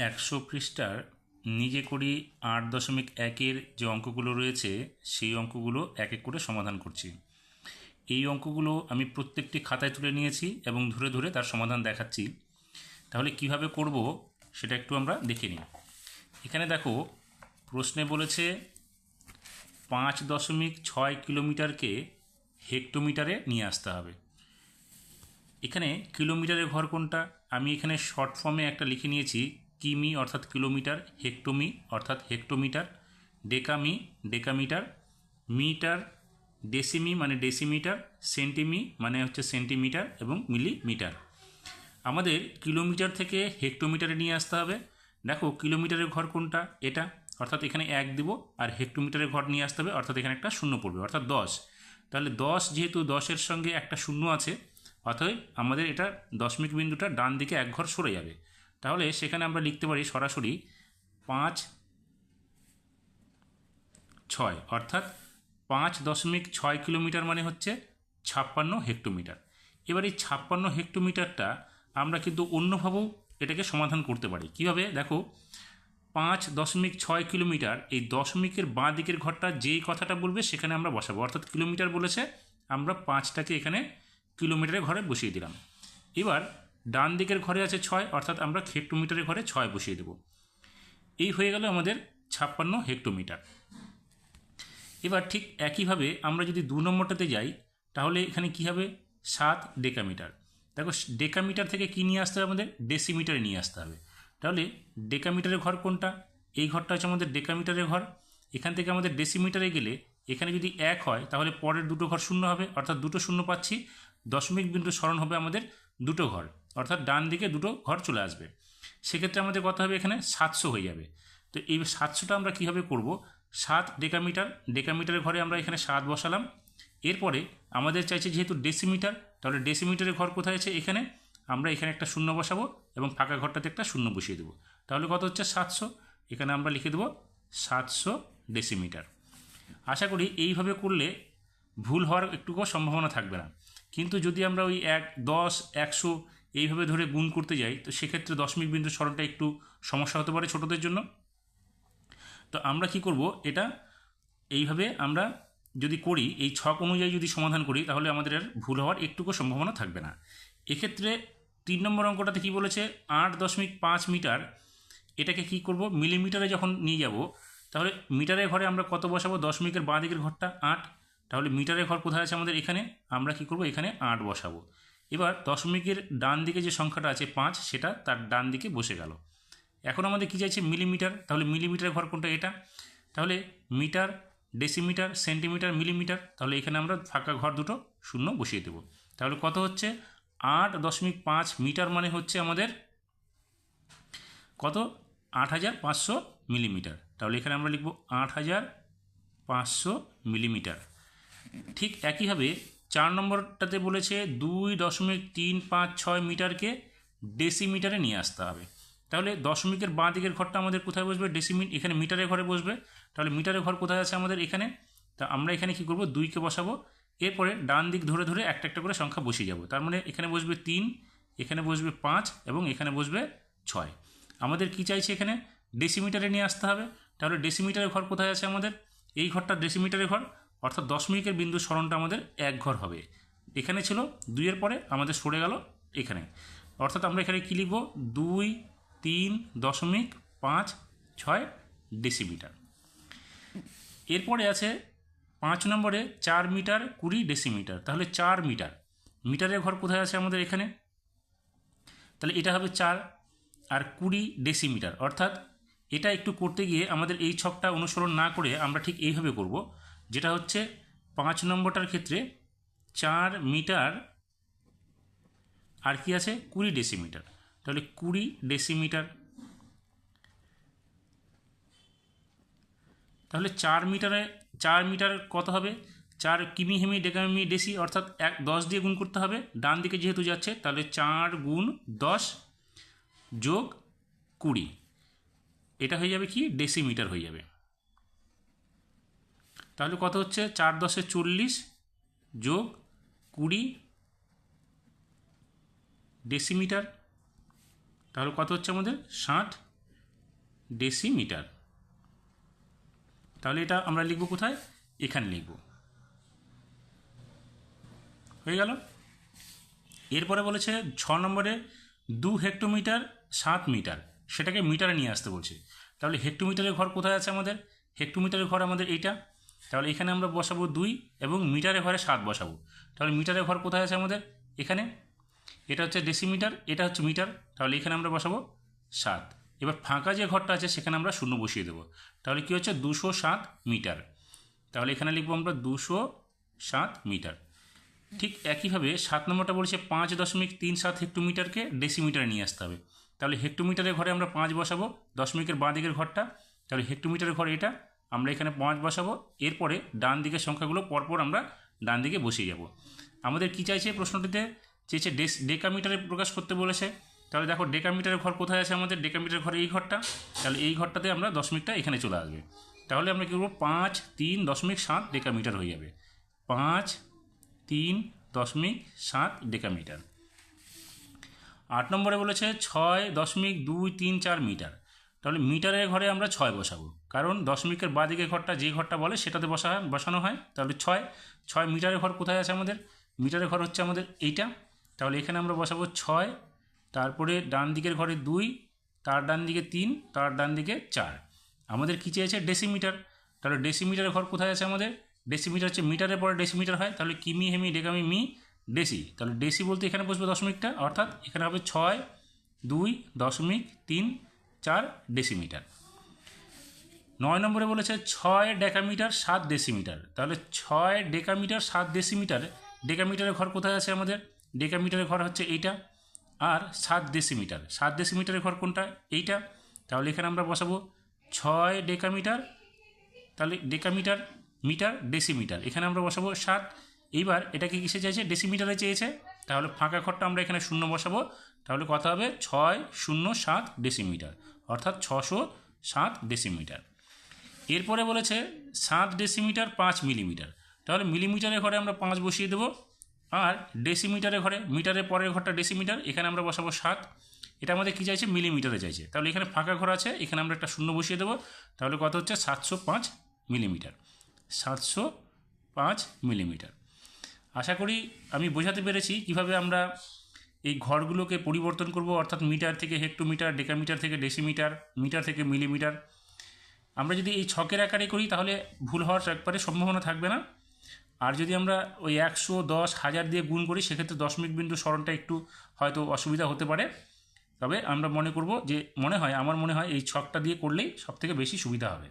একশো পৃষ্ঠার নিজে করি ৮.১-এর যে অঙ্কগুলো রয়েছে সেই অঙ্কগুলো এক এক করে সমাধান করছি। এই অঙ্কগুলো আমি প্রত্যেকটি খাতায় তুলে নিয়েছি এবং ধরে ধরে তার সমাধান দেখাচ্ছি। তাহলে কিভাবে করব সেটা একটু আমরা দেখে নিই। এখানে দেখো, প্রশ্নে বলেছে ৫.৬ কিলোমিটারকে হেক্টোমিটারে নিয়ে আসতে হবে। এখানে কিলোমিটারের ঘর কোনটা, আমি এখানে শর্ট ফর্মে একটা লিখে নিয়েছি, কিমি অর্থাৎ কিলোমিটার, হেক্টোমি অর্থাৎ হেক্টোমিটার, ডেকামি ডেকামিটার, মিটার, ডেসিমি মানে ডেসিমিটার, সেন্টিমি মানে হচ্ছে সেন্টিমিটার এবং মিলিমিটার। আমাদের কিলোমিটার থেকে হেক্টোমিটারে নিয়ে আসতে হবে। দেখো কিলোমিটারের ঘর কোনটা, এটা, অর্থাৎ এখানে ১ দিব, আর হেক্টোমিটারের ঘর নিয়ে আসতে হবে, অর্থাৎ এখানে একটা শূন্য পড়বে, অর্থাৎ ১০। তাহলে ১০, যেহেতু ১০-এর সঙ্গে একটা শূন্য আছে, অতএব আমাদের এটা দশমিক বিন্দুটা ডান দিকে এক ঘর সরে যাবে। তাহলে সেখানে আমরা লিখতে পারি সরাসরি ৫/৬, অর্থাৎ ৫.৬ কিলোমিটার মানে হচ্ছে ৫৬ হেক্টোমিটার। এবার এই ৫৬ হেক্টোমিটারটা আমরা কিন্তু অন্যভাবেও এটাকে সমাধান করতে পারি। কীভাবে দেখো, ৫.৬ কিলোমিটার, এই দশমিকের বাঁ দিকের ঘরটা যেই কথাটা বলবে সেখানে আমরা বসাবো, অর্থাৎ কিলোমিটার বলেছে, আমরা ৫টাকে এখানে কিলোমিটারের ঘরে বসিয়ে দিলাম। এবার ডান দিকের ঘরে আছে ৬, অর্থাৎ আমরা হেক্টোমিটারের ঘরে ৬ বসিয়ে দেব। এই হয়ে গেল আমাদের ৫৬ হেক্টোমিটার। এবার ঠিক একইভাবে আমরা যদি ২ নম্বরটাতে যাই, তাহলে এখানে কী হবে, ৭ ডেকামিটার। দেখো ডেকামিটার থেকে কী নিয়ে আসতে হবে, আমাদের ডেসিমিটারে নিয়ে আসতে হবে। তাহলে ডেকামিটারের ঘর কোনটা, এই ঘরটা হচ্ছে আমাদের ডেকামিটারের ঘর। এখান থেকে আমাদের ডেসিমিটারে গেলে এখানে যদি ১ হয় তাহলে পরের দুটো ঘর শূন্য হবে, অর্থাৎ দুটো শূন্য পাচ্ছি। দশমিক বিন্দু স্মরণ হবে আমাদের দুটো ঘর, অর্থাৎ ডান দিকে দুটো ঘর চলে আসবে। সেক্ষেত্রে আমাদের কত হবে, এখানে ৭০০ হয়ে যাবে। তো এই ৭০০টা আমরা কীভাবে করব, ৭ ডেকামিটার, ডেকামিটারের ঘরে আমরা এখানে ৭ বসালাম। এরপরে আমাদের চাইছে যেহেতু ডেসিমিটার, তাহলে ডেসিমিটারের ঘর কোথায় আছে, এখানে আমরা এখানে একটা শূন্য বসাবো এবং ফাঁকা ঘরটাতে একটা শূন্য বসিয়ে দেবো। তাহলে কত হচ্ছে, ৭০০। এখানে আমরা লিখে দেবো ৭০০ ডেসিমিটার। আশা করি এইভাবে করলে ভুল হওয়ার একটুকুও সম্ভাবনা থাকবে না। কিন্তু যদি আমরা ওই ১, ১০, ১০০ এইভাবে ধরে গুণ করতে যাই, তো সেক্ষেত্রে দশমিক বিন্দু স্মরণটা একটু সমস্যা হতে পারে ছোটদের জন্য। তো আমরা কি করব, এটা এইভাবে আমরা যদি করি, এই ছক অনুযায়ী যদি সমাধান করি, তাহলে আমাদের আর ভুল হওয়ার একটুকু সম্ভাবনা থাকবে না। এক্ষেত্রে ৩ নম্বর অঙ্কটাতে কি বলেছে, ৮.৫ মিটার, এটাকে কি করব, মিলিমিটারে যখন নিয়ে যাব, তাহলে মিটারের ঘরে আমরা কত বসাবো, দশমিকের বাঁ দিকের ঘরটা ৮, তাহলে মিটারের ঘর কোথায় আছে আমাদের, এখানে আমরা কি করব, এখানে ৮ বসাবো। এবার দশমিকের ডান দিকে যে সংখ্যাটা আছে ৫, সেটা তার ডান দিকে বসে গেল। এখন আমাদের কী চাইছে, মিলিমিটার, তাহলে মিলিমিটারের ঘর কোনটা, এটা। তাহলে মিটার, ডেসিমিটার, সেন্টিমিটার, মিলিমিটার, তাহলে এখানে আমরা ফাঁকা ঘর দুটো শূন্য বসিয়ে দেব। তাহলে কত হচ্ছে, ৮.৫ মিটার মানে হচ্ছে আমাদের কত, ৮৫০০ মিলিমিটার। তাহলে এখানে আমরা লিখব ৮৫০০ মিলিমিটার। ঠিক একইভাবে ৪ নম্বরটাতে বলেছে ২.৩৫৬ মিটারকে ডেসিমিটারে নিয়ে আসতে হবে। তাহলে দশমিকের বাঁ দিকের ঘরটা আমাদের কোথায় বসবে, এখানে মিটারের ঘরে বসবে। তাহলে মিটারের ঘর কোথায় আছে আমাদের, এখানে। তা আমরা এখানে কি করব, ২কে বসাবো। এরপরে ডান দিক ধরে ধরে একটা একটা করে সংখ্যা বসিয়ে যাব। তার মানে এখানে বসবে ৩, এখানে বসবে ৫ এবং এখানে বসবে ৬। আমাদের কি চাইছে, এখানে ডেসিমিটারে নিয়ে আসতে হবে। তাহলে ডেসিমিটারের ঘর কোথায় আছে আমাদের, এই ঘরটা ডেসিমিটারের ঘর, অর্থাৎ দশমিকের বিন্দু স্মরণটা আমাদের এক ঘর হবে। এখানে ছিল ২-এর পরে আমাদের সরে গেল এখানে, অর্থাৎ আমরা এখানে কী লিখব, ২.৩.৫৬ ডেসিমিটার। এরপরে আছে ৫ নম্বরে ৪ মিটার ২০ ডেসিমিটার। তাহলে ৪ মিটার, মিটারের ঘর কোথায় আছে আমাদের, এখানে। তাহলে এটা হবে ৪ আর ২০ ডেসিমিটার, অর্থাৎ এটা একটু করতে গিয়ে আমাদের এই ছকটা অনুসরণ না করে আমরা ঠিক এইভাবে করব, যেটা হচ্ছে ৫ নম্বরটার ক্ষেত্রে ৪ মিটার আর কি আছে, ২০ ডেসিমিটার। তাহলে ২০ ডেসিমিটার। তাহলে ৪ মিটার কত হবে, ৪ কিমি হেমি ডেকামি ডেসি, অর্থাৎ ১০ দিয়ে গুণ করতে হবে, ডান দিকে যেহেতু যাচ্ছে। তাহলে ৪ গুণ ১০ যোগ ২০, এটা হয়ে যাবে কি, ডেসিমিটার হয়ে যাবে। তাহলে কত হচ্ছে, ৪×১০ = ৪০ যোগ ২০ ডেসিমিটার। তাহলে কত হচ্ছে আমাদের, ৬০ ডেসিমিটার। তাহলে এটা আমরা লিখব কোথায়? এখানে লিখব। হয়ে গেল। এরপরে বলেছে 6 নম্বরে 2 হেক্টোমিটার 7 মিটার, সেটাকে মিটারে নিয়ে আসতে বলছে। তাহলে হেক্টোমিটারের ঘর কোথায় আছে আমাদের? হেক্টোমিটারের ঘর আমাদের এইটা। তাহলে এখানে আমরা বসাবো 2 এবং মিটারের ঘরে 7 বসাবো। তাহলে মিটারের ঘর কোথায় আছে আমাদের? এখানে। এটা হচ্ছে ডেসিমিটার, এটা হচ্ছে মিটার। তাহলে এখানে আমরা বসাবো 7। এবার ফাঁকা যে ঘরটা আছে সেখানে আমরা শূন্য বসিয়ে দেবো। তাহলে কী হচ্ছে? 207 মিটার। তাহলে এখানে লিখবো আমরা 207 মিটার। ঠিক একইভাবে 7 নম্বরটা বলছে 5.37 হেক্টোমিটারকে ডেসিমিটারে নিয়ে আসতে হবে। তাহলে হেক্টোমিটারের ঘরে আমরা 5 বসাবো, দশমিকের বাঁ দিকের ঘরটা। তাহলে হেক্টোমিটারের ঘর এটা, আমরা এখানে 5 বসাবো। এরপরে ডান দিকের সংখ্যাগুলো পরপর আমরা ডান দিকে বসিয়ে যাব। আমাদের কী চাইছে প্রশ্নটিতে? চেয়েছে ডেকামিটারে প্রকাশ করতে বলেছে। তাহলে দেখো ডেকামিটারের ঘর কোথায় আছে আমাদের? ডেকামিটারের ঘরে এই ঘরটা। তাহলে এই ঘরটাতে আমরা দশমিকটা এখানে চলে আসবে। তাহলে আমরা কী করবো? 5.3.7 ডেকামিটার হয়ে যাবে। 5.3.7 ডেকামিটার। 8 নম্বরে বলেছে 6.234 মিটার। তাহলে মিটারের ঘরে আমরা 6 বসাবো, কারণ দশমিকের বাঁ দিকের ঘরটা যে ঘরটা বলে সেটাতে বসানো হয়। তাহলে 6 মিটারের ঘর কোথায় আছে আমাদের? মিটারের ঘর হচ্ছে আমাদের এইটা। তাহলে এখানে আমরা বসাবো 6, তারপরে ডান দিকের ঘরে 2, তার ডান দিকে 3, তার ডান দিকে 4। আমাদের কী চেয়েছে? ডেসিমিটার। তাহলে ডেসিমিটারের ঘর কোথায় আছে আমাদের? ডেসিমিটার হচ্ছে মিটারের পরে ডেসিমিটার হয়। তাহলে কিমি হেমি ডেকামি মি ডেসি। তাহলে ডেসি বলতে এখানে বসবে দশমিকটা, অর্থাৎ এখানে হবে 6.2.34 ডেসিমিটার। 9 নম্বরে বলেছে 6 ডেকামিটার 7 ডেসিমিটার। তাহলে 6 ডেকামিটার 7 ডেসিমিটার, ডেকামিটারের ঘর কোথায় আছে আমাদের? ডেকামিটারের ঘর হচ্ছে এইটা। আর 7 ডেসিমিটার, 7 ডেসিমিটারের ঘর কোনটা? এইটা। তাহলে এখানে আমরা বসাবো 6 ডেকামিটার, তাহলে ডেকামিটার মিটার ডেসিমিটার, এখানে আমরা বসাবো 7। এইবার এটাকে কিসে চাইছে? ডেসিমিটারে চেয়েছে। তাহলে ফাঁকা ঘরটা আমরা এখানে শূন্য বসাবো। তাহলে কত হবে? 607 ডেসিমিটার, অর্থাৎ 607 ডেসিমিটার। এরপরে বলেছে 7 ডেসিমিটার 5 মিলিমিটার। তাহলে মিলিমিটারের ঘরে আমরা 5 বসিয়ে দেবো। আর ডেসিমিটারের ঘরে, মিটারের পরের ঘরটা ডেসিমিটার, এখানে আমরা বসাবো 7। এটা আমাদের কী চাইছে? মিলিমিটারে চাইছে। তাহলে এখানে ফাঁকা ঘর আছে, এখানে আমরা একটা শূন্য বসিয়ে দেবো। তাহলে কত হচ্ছে? 705 মিলিমিটার। 705 মিলিমিটার। আশা করি আমি বোঝাতে পেরেছি কিভাবে আমরা এই ঘরগুলোকে পরিবর্তন করব, অর্থাৎ মিটার থেকে হেক্টোমিটার, ডেকামিটার থেকে ডেসিমিটার, মিটার থেকে মিলিমিটার। আমরা যদি এই ছকের আকারে করি তাহলে ভুল হওয়ার একবারে সম্ভাবনা থাকবে না। আর যদি আমরা ওই 100, 10, 1000 দিয়ে গুণ করি সেক্ষেত্রে দশমিক বিন্দু স্মরণটা একটু হয়তো অসুবিধা হতে পারে। তবে আমরা মনে করব যে, আমার মনে হয় এই ছকটা দিয়ে করলেই সবথেকে বেশি সুবিধা হবে।